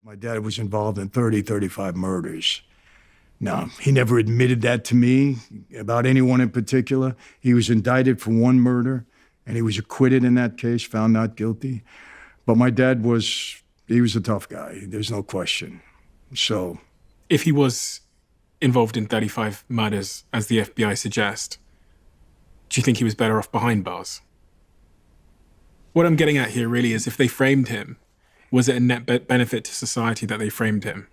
My dad was involved in 30, 35 murders. Now, he never admitted that to me about anyone in particular. He was indicted for one murder, and he was acquitted in that case, found not guilty. But my dad he was a tough guy. There's no question. So, if he was involved in 35 murders, as the FBI suggest, do you think he was better off behind bars? What I'm getting at here really is, if they framed him, was it a net benefit to society that they framed him?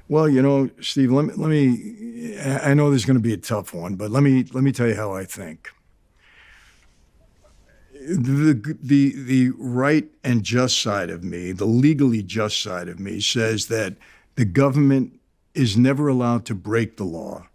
Well, Steve, let me I know this is going to be a tough one, but let me tell you how I think. The right and just side of me, the legally just side of me, says that the government is never allowed to break the law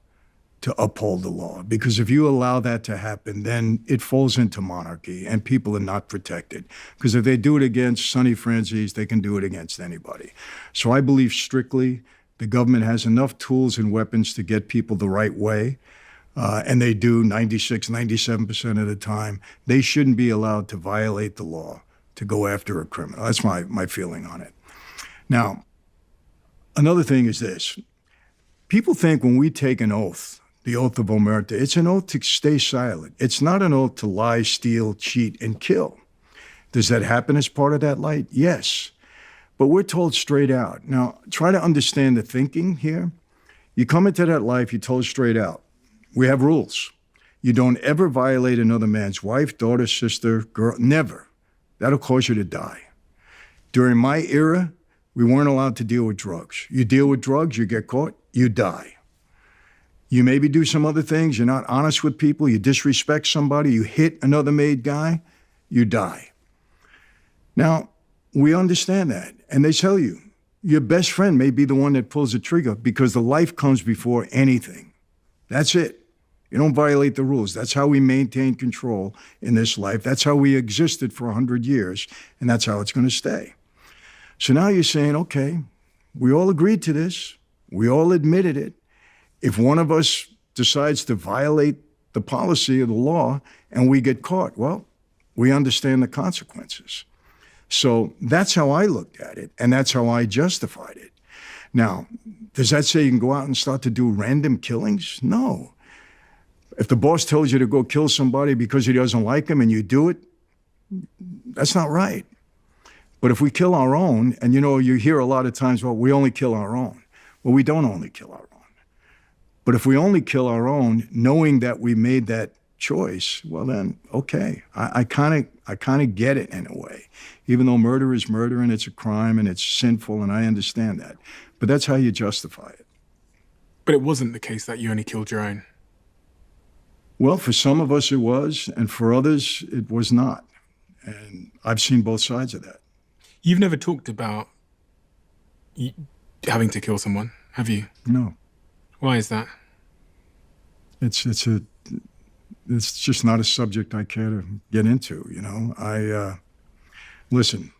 to uphold the law. Because if you allow that to happen, then it falls into monarchy and people are not protected. Because if they do it against Sonny Franzese, they can do it against anybody. So I believe strictly the government has enough tools and weapons to get people the right way. And they do 96, 97% of the time. They shouldn't be allowed to violate the law to go after a criminal. That's my feeling on it. Now, another thing is this. People think when we take an oath, the oath of omerta, it's an oath to stay silent. It's not an oath to lie, steal, cheat, and kill. Does that happen as part of that light? Yes. But we're told straight out. Now, try to understand the thinking here. You come into that life, you're told straight out. We have rules. You don't ever violate another man's wife, daughter, sister, girl, never. That'll cause you to die. During my era, we weren't allowed to deal with drugs. You deal with drugs, you get caught, you die. You maybe do some other things, you're not honest with people, you disrespect somebody, you hit another made guy, you die. Now, we understand that, and they tell you, your best friend may be the one that pulls the trigger because the life comes before anything. That's it. You don't violate the rules. That's how we maintain control in this life. That's how we existed for 100 years, and that's how it's going to stay. So now you're saying, okay, we all agreed to this. We all admitted it. If one of us decides to violate the policy of the law and we get caught, well, we understand the consequences. So that's how I looked at it, and that's how I justified it. Now, does that say you can go out and start to do random killings? No. If the boss tells you to go kill somebody because he doesn't like him and you do it, that's not right. But if we kill our own, and you hear a lot of times, well, we only kill our own. Well, we don't only kill our own. But if we only kill our own, knowing that we made that choice, well then, okay. I kind of get it in a way. Even though murder is murder and it's a crime and it's sinful, and I understand that. But that's how you justify it. But it wasn't the case that you only killed your own. Well, for some of us it was, and for others it was not. And I've seen both sides of that. You've never talked about having to kill someone, have you? No. Why is that? It's just not a subject I care to get into, Listen,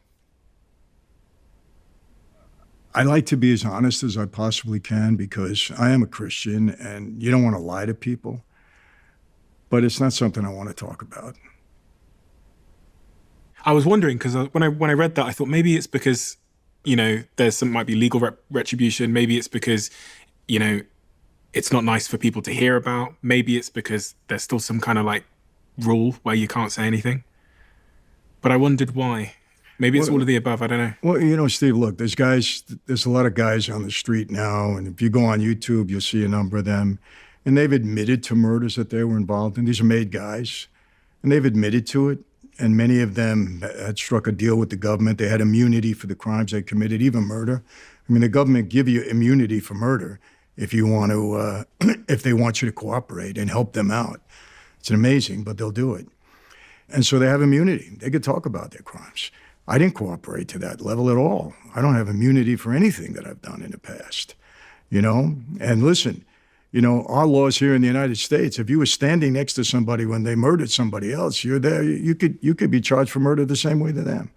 I like to be as honest as I possibly can because I am a Christian and you don't want to lie to people, but it's not something I want to talk about. I was wondering, because when I read that, I thought maybe it's because, there's might be legal retribution. Maybe it's because, it's not nice for people to hear about. Maybe it's because there's still some kind of rule where you can't say anything. But I wondered why. Maybe it's all of the above, I don't know. Well, Steve, look, there's a lot of guys on the street now, and if you go on YouTube, you'll see a number of them, and they've admitted to murders that they were involved in. These are made guys, and they've admitted to it, and many of them had struck a deal with the government. They had immunity for the crimes they committed, even murder. I mean, the government give you immunity for murder if you want to, if they want you to cooperate and help them out. It's amazing, but they'll do it. And so they have immunity. They could talk about their crimes. I didn't cooperate to that level at all. I don't have immunity for anything that I've done in the past, And listen, our laws here in the United States, if you were standing next to somebody when they murdered somebody else, you're there, you could be charged for murder the same way to them.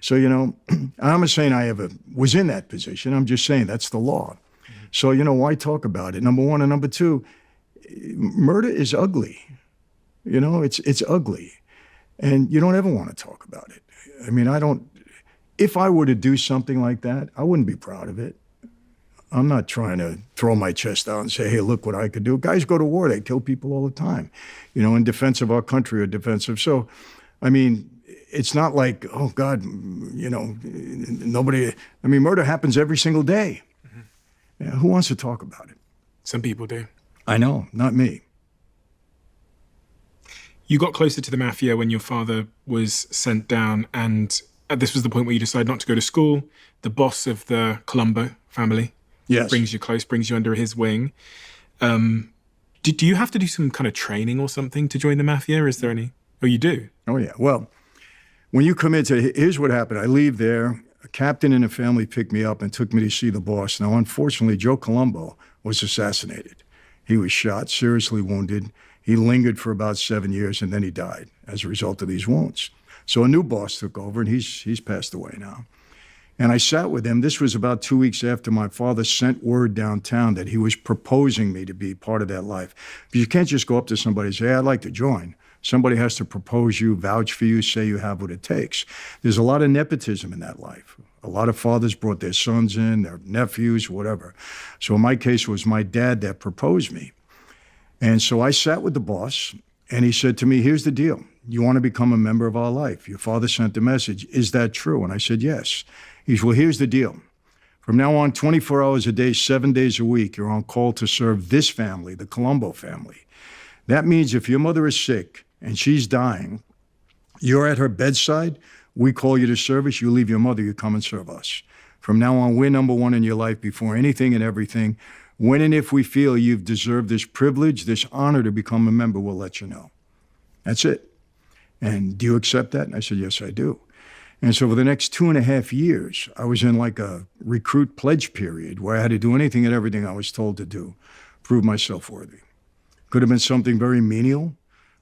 So, I'm not saying I ever was in that position. I'm just saying that's the law. So, why talk about it? Number one. And number two, murder is ugly. It's ugly. And you don't ever want to talk about it. I mean, if I were to do something like that, I wouldn't be proud of it. I'm not trying to throw my chest out and say, hey, look what I could do. Guys go to war. They kill people all the time, in defense of our country or defensive. So, I mean, it's not like, oh, God, nobody. I mean, murder happens every single day. Yeah, who wants to talk about it? Some people do. I know, not me. You got closer to the mafia when your father was sent down, and this was the point where you decided not to go to school. The boss of the Colombo family brings you close, brings you under his wing. Do you have to do some kind of training or something to join the mafia? Is there any? Oh, you do? Oh, yeah. Well, when you come into, here's what happened. I leave there. A captain in the family picked me up and took me to see the boss. Now, unfortunately, Joe Colombo was assassinated. He was shot, seriously wounded. He lingered for about 7 years, and then he died as a result of these wounds. So a new boss took over, and he's passed away now. And I sat with him. This was about 2 weeks after my father sent word downtown that he was proposing me to be part of that life. But you can't just go up to somebody and say, hey, I'd like to join. Somebody has to propose you, vouch for you, say you have what it takes. There's a lot of nepotism in that life. A lot of fathers brought their sons in, their nephews, whatever. So in my case, it was my dad that proposed me. And so I sat with the boss, and he said to me, here's the deal. You want to become a member of our life. Your father sent a message. Is that true? And I said, yes. He said, well, here's the deal. From now on, 24 hours a day, 7 days a week, you're on call to serve this family, the Colombo family. That means if your mother is sick and she's dying, you're at her bedside, we call you to service, you leave your mother, you come and serve us. From now on, we're number one in your life before anything and everything. When and if we feel you've deserved this privilege, this honor to become a member, we'll let you know. That's it. And do you accept that? And I said, yes, I do. And so for the next 2.5 years, I was in like a recruit pledge period where I had to do anything and everything I was told to do, prove myself worthy. Could have been something very menial,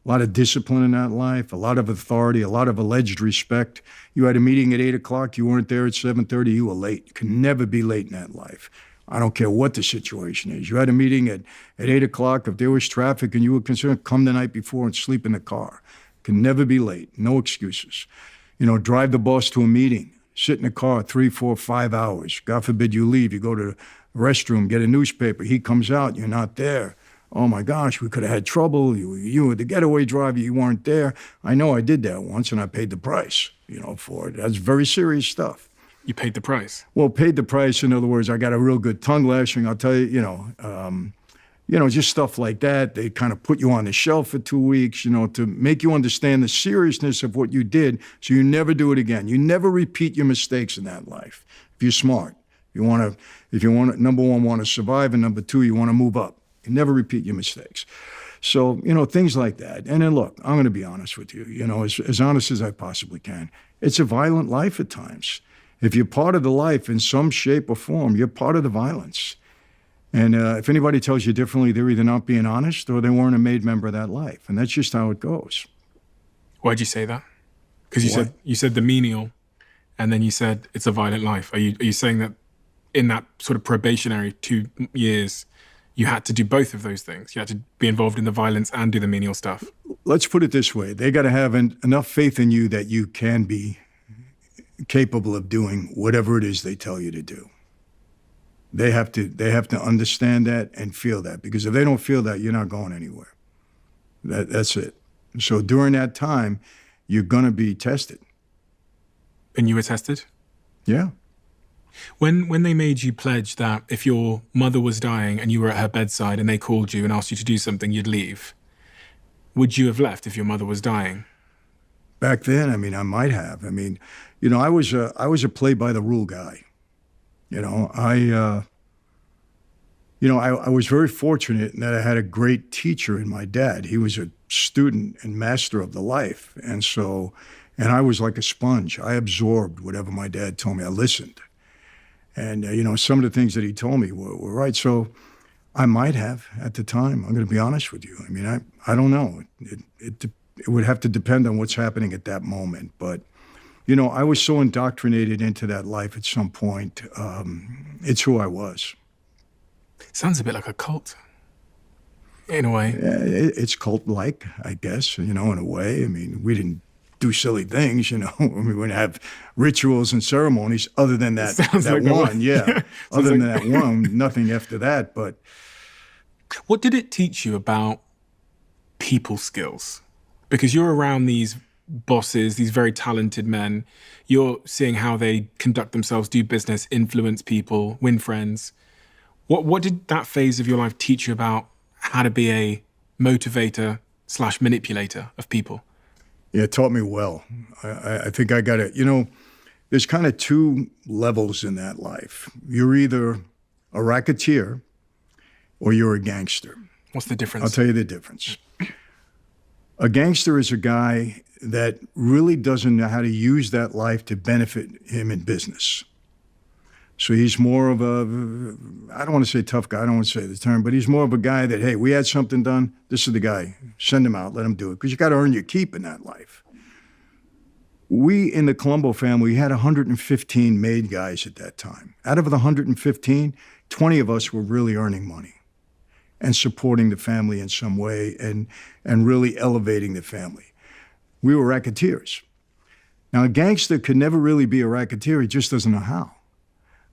a lot of discipline in that life, a lot of authority, a lot of alleged respect. You had a meeting at 8 o'clock, you weren't there at 7:30, you were late. You can never be late in that life. I don't care what the situation is. You had a meeting at 8 o'clock, if there was traffic and you were concerned, come the night before and sleep in the car. Can never be late, no excuses. Drive the boss to a meeting, sit in the car 3, 4, 5 hours. God forbid you leave, you go to the restroom, get a newspaper, he comes out, you're not there. Oh my gosh, we could have had trouble. You were the getaway driver, you weren't there. I know I did that once and I paid the price, for it. That's very serious stuff. You paid the price? Well, paid the price. In other words, I got a real good tongue lashing. I'll tell you, just stuff like that. They kind of put you on the shelf for 2 weeks, to make you understand the seriousness of what you did so you never do it again. You never repeat your mistakes in that life. If you're smart, if you want to, number one, want to survive, and number two, you want to move up. You never repeat your mistakes. So, things like that. And then look, I'm going to be honest with you, as honest as I possibly can. It's a violent life at times. If you're part of the life in some shape or form, you're part of the violence. And if anybody tells you differently, they're either not being honest or they weren't a made member of that life. And that's just how it goes. Why'd you say that? Because you said the menial, and then you said it's a violent life. Are you saying that in that sort of probationary 2 years, you had to do both of those things? You had to be involved in the violence and do the menial stuff? Let's put it this way. They got to have enough faith in you that you can be capable of doing whatever it is they tell you to do. They have to understand that and feel that, because if they don't feel that, you're not going anywhere. That's it. So during that time, you're going to be tested. And you were tested? Yeah. When they made you pledge that if your mother was dying and you were at her bedside and they called you and asked you to do something, you'd leave, would you have left if your mother was dying? Back then, I might have. I was a play by the rule guy. I was very fortunate in that I had a great teacher in my dad. He was a student and master of the life. And I was like a sponge. I absorbed whatever my dad told me. I listened. And, some of the things that he told me were right. So I might have at the time. I'm going to be honest with you. I don't know. It would have to depend on what's happening at that moment. But, I was so indoctrinated into that life at some point. It's who I was. Sounds a bit like a cult, in a way. Yeah, it's cult-like, I guess, in a way. We didn't do silly things, you know. We wouldn't have rituals and ceremonies other than that Sounds like one. Yeah. Sounds Other than like- that one, nothing after that. But What did it teach you about people skills? Because you're around these bosses, these very talented men. You're seeing how they conduct themselves, do business, influence people, win friends. What did that phase of your life teach you about how to be a motivator / manipulator of people? yeah, it taught me well. I think I got it. You know, there's kind of two levels in that life. You're either a racketeer or you're a gangster. What's the difference? I'll tell you the difference. A gangster is a guy that really doesn't know how to use that life to benefit him in business. So he's more of a, I don't want to say tough guy, I don't want to say the term, but he's more of a guy that, hey, we had something done, this is the guy, send him out, let him do it, because you got to earn your keep in that life. We in the Colombo family had 115 made guys at that time. Out of the 115, 20 of us were really earning money and supporting the family in some way and really elevating the family. We were racketeers. Now, a gangster could never really be a racketeer, he just doesn't know how.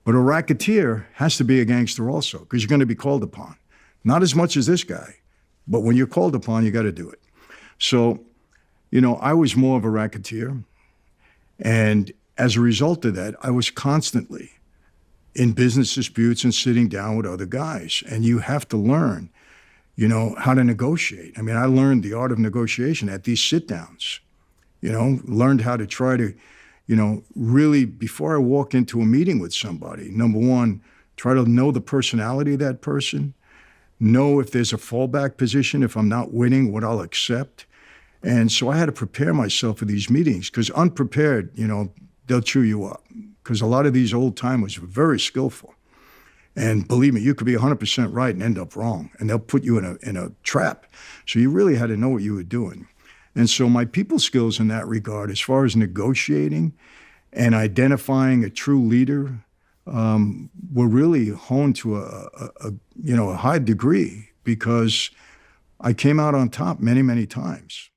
But a racketeer has to be a gangster also, because you're going to be called upon. Not as much as this guy, but when you're called upon, you got to do it. So, you know, I was more of a racketeer. And as a result of that, I was constantly in business disputes and sitting down with other guys. And you have to learn, you know, how to negotiate. I mean, I learned the art of negotiation at these sit downs, you know, learned how to try to, you know, really, before I walk into a meeting with somebody, number one, try to know the personality of that person, know if there's a fallback position, if I'm not winning, what I'll accept. And so I had to prepare myself for these meetings, because unprepared, you know, they'll chew you up. Because a lot of these old timers were very skillful. And believe me, you could be 100% right and end up wrong, and they'll put you in a trap. So you really had to know what you were doing. And so my people skills in that regard, as far as negotiating and identifying a true leader, were really honed to a high degree, because I came out on top many, many times.